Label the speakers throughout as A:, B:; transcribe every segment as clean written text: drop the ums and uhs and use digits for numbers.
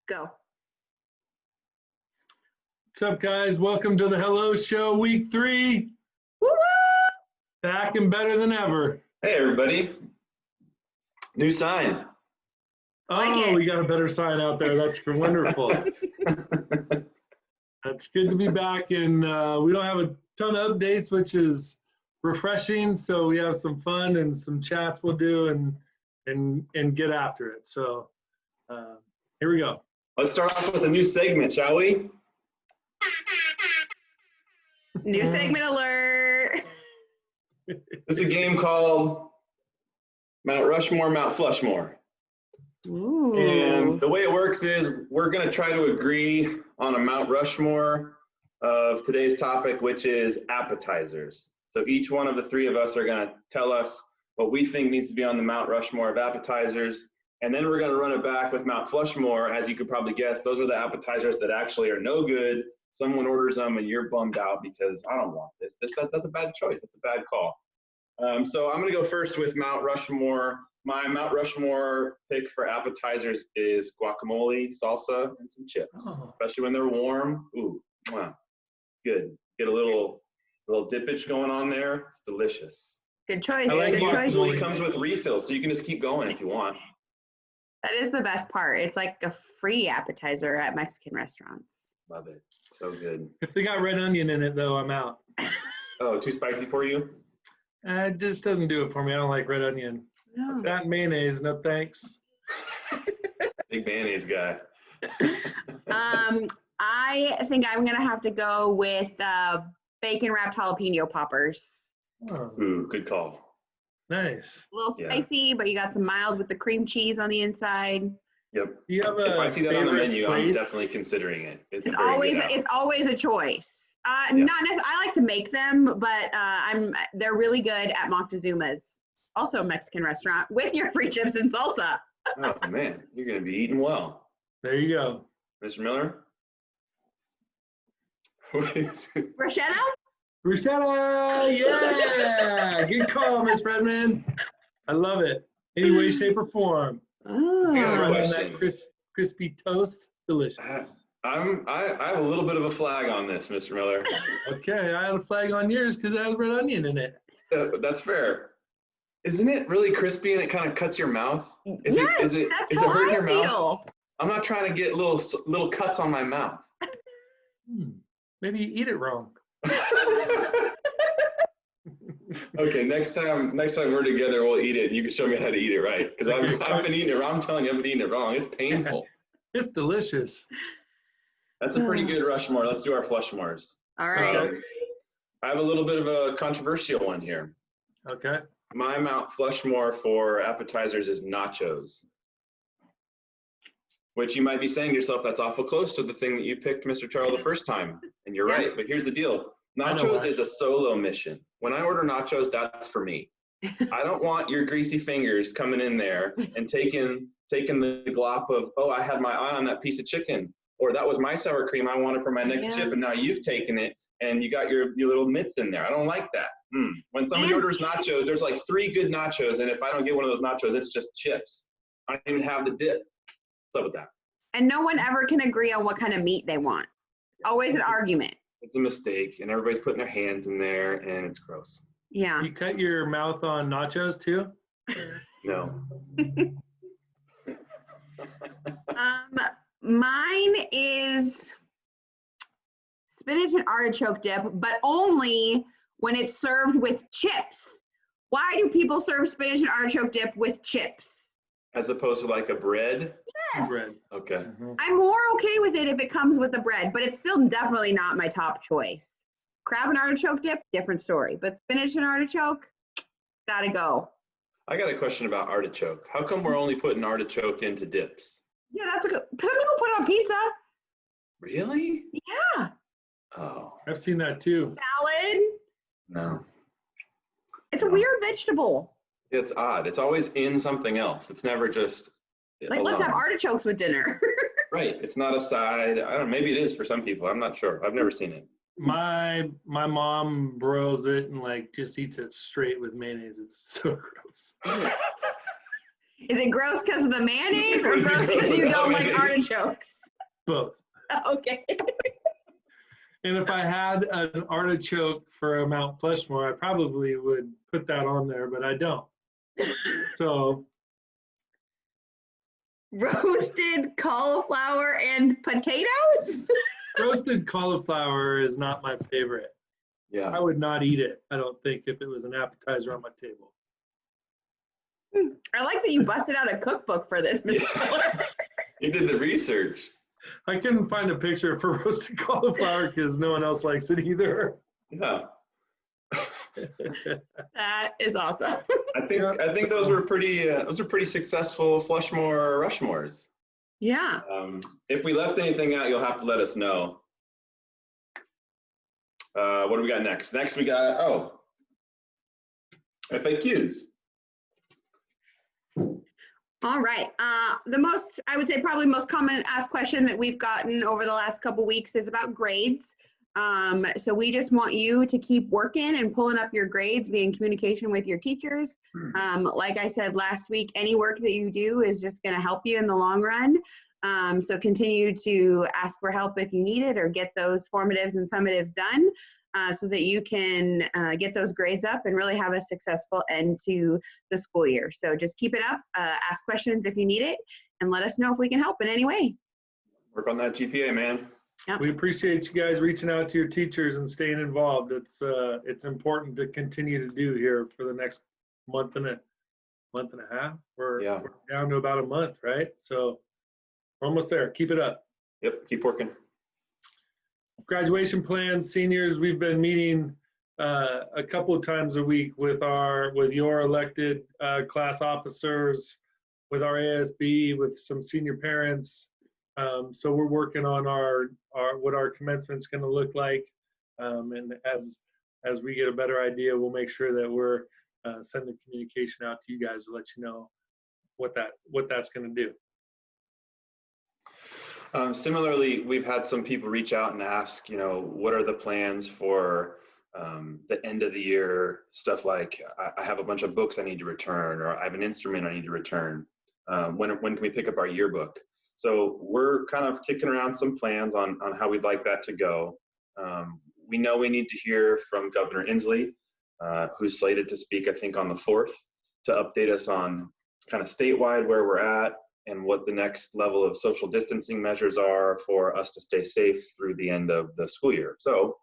A: Go.
B: What's up, guys? Welcome to the Hello Show, week 3.
A: Woo-woo!
B: Back and better than ever.
C: Hey, everybody. New sign.
B: Oh, we got a better sign out there. That's wonderful. That's good to be back, and we don't have a ton of updates, which is refreshing. So we have some fun and some chats we'll do and get after it. So here we go.
C: Let's start off with a new segment, shall we?
A: New segment alert.
C: This is a game called Mount Rushmore, Mount Flushmore.
A: Ooh.
C: And the way it works is we're going to try to agree on a Mount Rushmore of today's topic, which is appetizers. So each one of the three of us are going to tell us what we think needs to be on the Mount Rushmore of appetizers. And then we're going to run it back with Mount Flushmore. As you could probably guess, those are the appetizers that actually are no good. Someone orders them and you're bummed out because I don't want this. That's a bad choice. That's a bad call. So I'm going to go first with Mount Rushmore. My Mount Rushmore pick for appetizers is guacamole, salsa, and some chips, especially when they're warm. Ooh, wow. Good. Get a little dippage going on there. It's delicious.
A: Good choice.
C: I like
A: Good choice.
C: guacamole comes with refills, so you can just keep going if you want.
A: That is the best part. It's like a free appetizer at Mexican restaurants.
C: Love it. So good.
B: If they got red onion in it, though, I'm out.
C: Oh, too spicy for you?
B: It just doesn't do it for me. I don't like red onion.
A: No.
B: That mayonnaise, no thanks.
C: Big mayonnaise guy.
A: I think I'm going to have to go with bacon wrapped jalapeno poppers.
B: Oh,
C: Ooh, good call.
B: nice.
A: A little
C: Yeah.
A: spicy, but you got some mild with the cream cheese on the inside.
C: Yep.
B: Do you have a
C: If I see that on the
B: favorite
C: menu, I'm
B: place?
C: definitely considering it.
A: It's
C: a very
A: always
C: good
A: it's always a choice.
C: Yeah.
A: Not necessarily. I like to make them, but they're really good at Moctezuma's, also a Mexican restaurant, with your free chips and salsa.
C: Oh man, you're gonna be eating well,
B: There you go.
C: Mr. Miller. What is it?
A: Bruschetta?
B: Bruschetta, yeah! Good call, Miss Redman. I love it. Any way, shape, or form.
C: I got a
B: Right on
C: question.
B: that crispy toast, delicious.
C: I have a little bit of a flag on this, Mr. Miller.
B: Okay, I had a flag on yours because it has red onion in it.
C: That's fair. Isn't it really crispy and it kind of cuts your mouth? Is
A: Yes,
C: it
A: that's
C: is it
A: how
C: hurting
A: I
C: your mouth?
A: feel.
C: I'm not trying to get little cuts on my mouth.
B: Maybe you eat it wrong.
C: Okay, next time we're together, we'll eat it. And you can show me how to eat it right, because I've been eating it wrong. I'm telling you, I've been eating it wrong. It's painful.
B: It's delicious.
C: That's a pretty good Rushmore. Let's do our Flushmores.
A: All right.
C: I have a little bit of a controversial one here.
B: Okay.
C: My Mount Flushmore for appetizers is nachos, which you might be saying to yourself, that's awful close to the thing that you picked, Mr. Tyrrell, the first time. And you're right, but here's the deal. Nachos is a solo mission. When I order nachos, that's for me. I don't want your greasy fingers coming in there and taking the glop of, oh, I had my eye on that piece of chicken, or that was my sour cream I wanted for my next chip, and now you've taken it and you got your little mitts in there. I don't like that. When somebody orders nachos, there's like 3 good nachos, and if I don't get one of those nachos, it's just chips. I don't even have the dip. What's up with that?
A: And no one ever can agree on what kind of meat they want. Always an argument.
C: It's a mistake, and everybody's putting their hands in there, and it's gross.
A: Yeah.
B: You cut your mouth on nachos too?
C: No.
A: Mine is spinach and artichoke dip, but only when it's served with chips. Why do people serve spinach and artichoke dip with chips?
C: As opposed to like a bread?
A: Yes.
B: Bread.
C: Okay.
A: I'm more okay with it if it comes with the bread, but it's still definitely not my top choice. Crab and artichoke dip, different story. But spinach and artichoke, gotta go.
C: I got a question about artichoke. How come we're only putting artichoke into dips?
A: Yeah, that's a good. Some people put it on pizza.
C: Really?
A: Yeah.
C: Oh,
B: I've seen that too.
A: Salad.
C: no.
A: It's a weird vegetable.
C: It's odd. It's always in something else. It's never just
A: Like, let's have
C: alone.
A: artichokes with dinner.
C: Right. It's not a side. I don't know. Maybe it is for some people. I'm not sure. I've never seen it.
B: My mom broils it and like just eats it straight with mayonnaise. It's so gross.
A: Is it gross because of the mayonnaise or gross because you don't like artichokes?
B: Both.
A: Okay.
B: And if I had an artichoke for a Mount Fleshmore, I probably would put that on there, but I don't. So
A: Roasted cauliflower and potatoes?
B: roasted cauliflower is not my favorite.
C: Yeah.
B: I would not eat it, I don't think, if it was an appetizer on my table.
A: I like that you busted out a cookbook for this, Mr. Miller.
C: You did the research.
B: I couldn't find a picture for roasted cauliflower because no one else likes it either.
C: Yeah.
A: That is awesome.
C: I think those were pretty successful Flushmore Rushmores.
A: Yeah.
C: If we left anything out, you'll have to let us know. What do we got next? Next we got FAQs.
A: All right. I would say probably most common asked question that we've gotten over the last couple weeks is about grades. So we just want you to keep working and pulling up your grades, be in communication with your teachers. Like I said last week, any work that you do is just going to help you in the long run. So continue to ask for help if you need it, or get those formatives and summatives done so that you can get those grades up and really have a successful end to the school year. So just keep it up, ask questions if you need it, and let us know if we can help in any way.
C: Work on that GPA, man.
A: Yep.
B: We appreciate you guys reaching out to your teachers and staying involved. It's important to continue to do here for the next month and a half. We're down to about a month, right? So we're almost there. Keep it up.
C: Yep, keep working.
B: Graduation plans, seniors, we've been meeting a couple of times a week with your elected class officers, with our ASB, with some senior parents. So we're working on what our commencement's going to look like, and as we get a better idea, we'll make sure that we're sending communication out to you guys to let you know what that's going to do.
C: Similarly, we've had some people reach out and ask, what are the plans for the end of the year stuff, like I have a bunch of books I need to return, or I have an instrument I need to return. When can we pick up our yearbook? So we're kind of kicking around some plans on how we'd like that to go. We know we need to hear from Governor Inslee, who's slated to speak, I think, on the 4th, to update us on kind of statewide where we're at and what the next level of social distancing measures are for us to stay safe through the end of the school year. So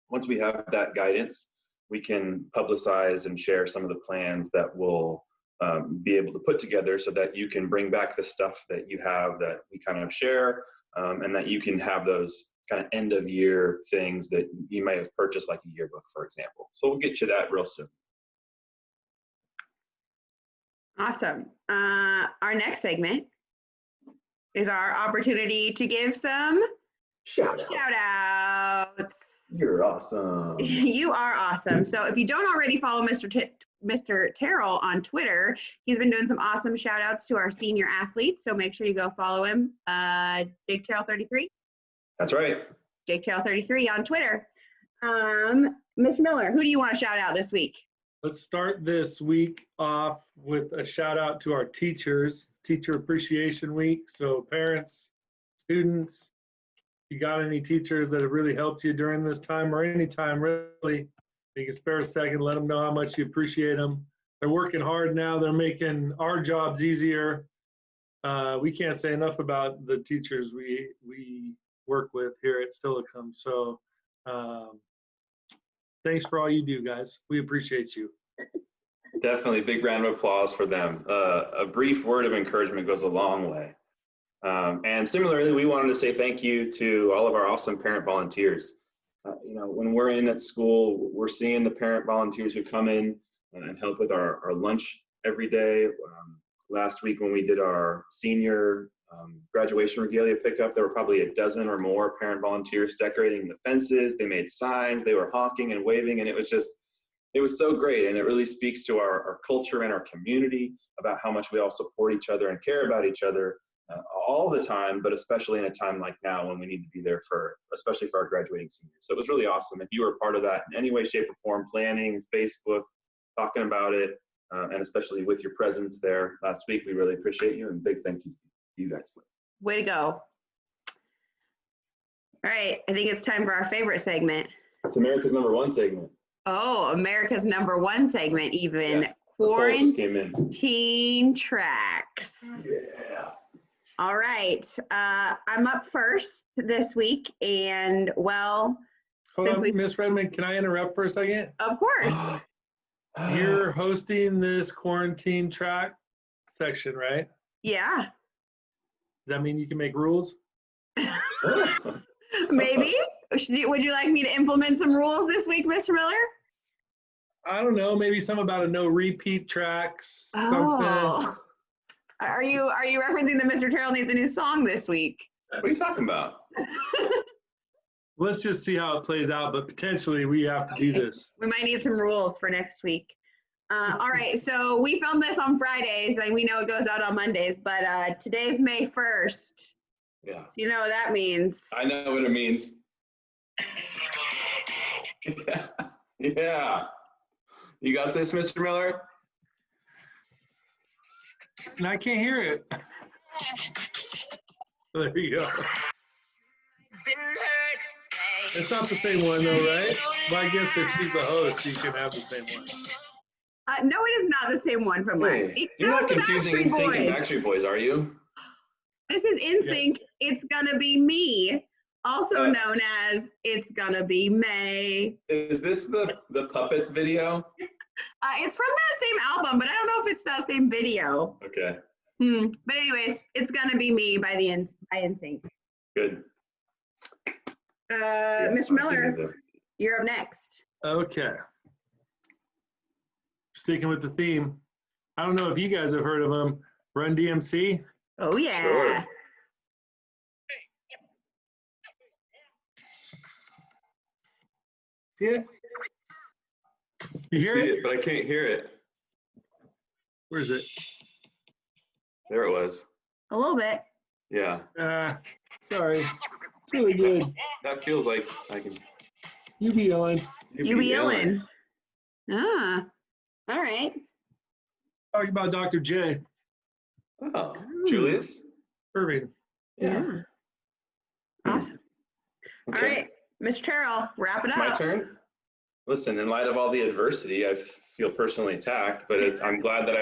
C: once we have that guidance, we can publicize and share some of the plans that we'll be able to put together so that you can bring back the stuff that you have that we kind of share, and that you can have those kind of end of year things that you may have purchased, like a yearbook, for example. So we'll get you that real soon.
A: Awesome. Our next segment is our opportunity to give some shout outs.
C: You're awesome.
A: You are awesome. So if you don't already follow Mr. Tyrrell on Twitter, he's been doing some awesome shout outs to our senior athletes. So make sure you go follow him. Jake Tyrrell 33.
C: That's right.
A: Jake Tyrrell 33 on Twitter. Mr. Miller, who do you want to shout out this week?
B: Let's start this week off with a shout out to our teachers, Teacher Appreciation Week. So parents, students, if you got any teachers that have really helped you during this time, or any time really, you can spare a second, let them know how much you appreciate them. They're working hard now. They're making our jobs easier. We can't say enough about the teachers we work with here at Steilacoom. So thanks for all you do, guys. We appreciate you.
C: Definitely big round of applause for them. A brief word of encouragement goes a long way. And similarly, we wanted to say thank you to all of our awesome parent volunteers. When we're in at school, we're seeing the parent volunteers who come in and help with our lunch every day. Last week when we did our senior graduation regalia pickup, there were probably a dozen or more parent volunteers decorating the fences. They made signs, they were honking and waving, and it was so great. And it really speaks to our culture and our community about how much we all support each other and care about each other all the time, but especially in a time like now when we need to be there especially for our graduating seniors. So it was really awesome. If you were a part of that in any way, shape, or form, planning, Facebook, talking about it, and especially with your presence there last week. We really appreciate you, and big thank you to you guys.
A: Way to go. All right, I think it's time for our favorite segment.
C: It's America's #1 segment.
A: Oh, America's #1 segment, even.
C: Yeah, the poll just came in.
A: Quarantine tracks.
C: Yeah.
A: All right, I'm up first this week, and well,
B: Hold
A: since
B: on, Miss Redman, can I interrupt for a second?
A: of course.
B: You're hosting this quarantine track section, right?
A: Yeah,
B: Does that mean you can make rules?
A: maybe. Would you like me to implement some rules this week, Mr. Miller?
B: I don't know, maybe some about a no repeat tracks.
A: Oh. Are you referencing that Mr. Tyrrell needs a new song this week?
C: What are you talking about?
B: Let's just see how it plays out, but potentially we have to do this.
A: We might need some rules for next week. All right, so we filmed this on Fridays, and we know it goes out on Mondays, but today's May 1st.
C: Yeah.
A: So you know what that means.
C: I know what it means. Yeah. You got this, Mr. Miller?
B: And I can't hear it. There you go. It's not the same one though, right? Well, I guess if she's the host, you can have the same one.
A: No, it is not the same one from last week.
C: You're not confusing
A: Backstreet
C: NSYNC and
A: Boys.
C: Backstreet Boys, are you?
A: This is NSYNC. It's gonna be me, also known as It's Gonna Be May.
C: Is this the Puppets video?
A: It's from that same album, but I don't know if it's that same video.
C: Okay.
A: But anyways, It's Gonna Be Me by NSYNC.
C: Good.
A: Mr. Miller, you're up next.
B: Okay. Sticking with the theme. I don't know if you guys have heard of them. Run DMC.
A: Oh yeah.
C: Sure.
B: Yeah. You hear
C: See
B: it?
C: but I can't hear it.
B: Where is it?
C: There it was.
A: A little bit.
C: Yeah.
B: Sorry. It's really good.
C: That feels like I can.
B: You be yelling.
A: You be yelling. Ah. All right.
B: Talking about Dr. J.
C: Oh, Julius?
B: Irving.
C: Yeah.
A: Awesome.
C: Okay.
A: All right, Mr. Tyrrell, wrap it
C: It's
A: up.
C: my turn. Listen, in light of all the adversity, I feel personally attacked, but I'm glad that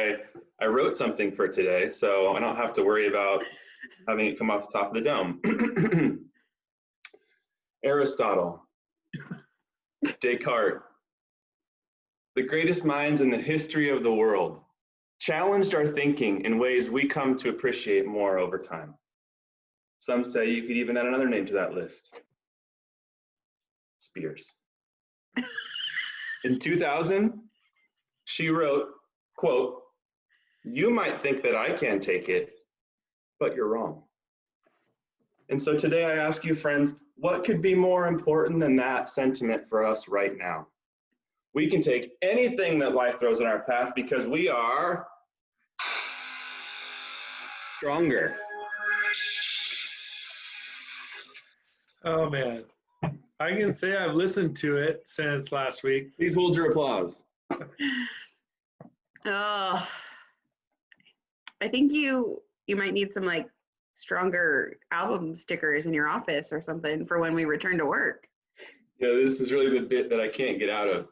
C: I wrote something for today, so I don't have to worry about having it come off the top of the dome. Aristotle, Descartes, the greatest minds in the history of the world, challenged our thinking in ways we come to appreciate more over time. Some say you could even add another name to that list. Spears. In 2000, she wrote, quote, "You might think that I can take it, but you're wrong." And so today I ask you, friends, what could be more important than that sentiment for us right now? We can take anything that life throws in our path because we are stronger.
B: Oh, man. I can say I've listened to it since last week.
C: Please hold your applause.
A: Oh, I think you might need some like stronger album stickers in your office or something for when we return to work.
C: Yeah, this is really the bit that I can't get out of.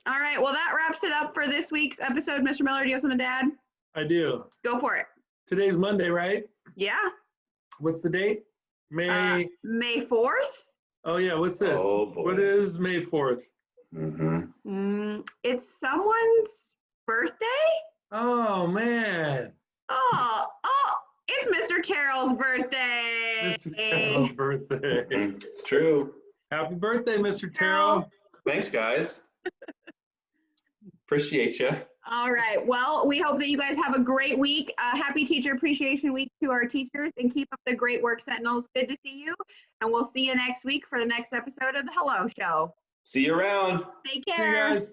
A: All right, well, that wraps it up for this week's episode. Mr. Miller, do you have something to add?
B: I do.
A: Go for it.
B: Today's Monday, right?
A: Yeah.
B: What's the date? May
A: 4th?
B: Oh, yeah. What's this?
C: Oh, boy.
B: What is May 4th?
A: It's someone's birthday?
B: Oh, man.
A: Oh, it's Mr. Tyrrell's birthday.
B: Mr. Tyrrell's birthday.
C: It's true.
B: Happy birthday, Mr. Tyrrell.
C: Thanks, guys. Appreciate you.
A: All right. Well, we hope that you guys have a great week. Happy Teacher Appreciation Week to our teachers, and keep up the great work, Sentinels. Good to see you. And we'll see you next week for the next episode of The Hello Show.
C: See you around.
A: Take
B: See you
A: care.
B: guys.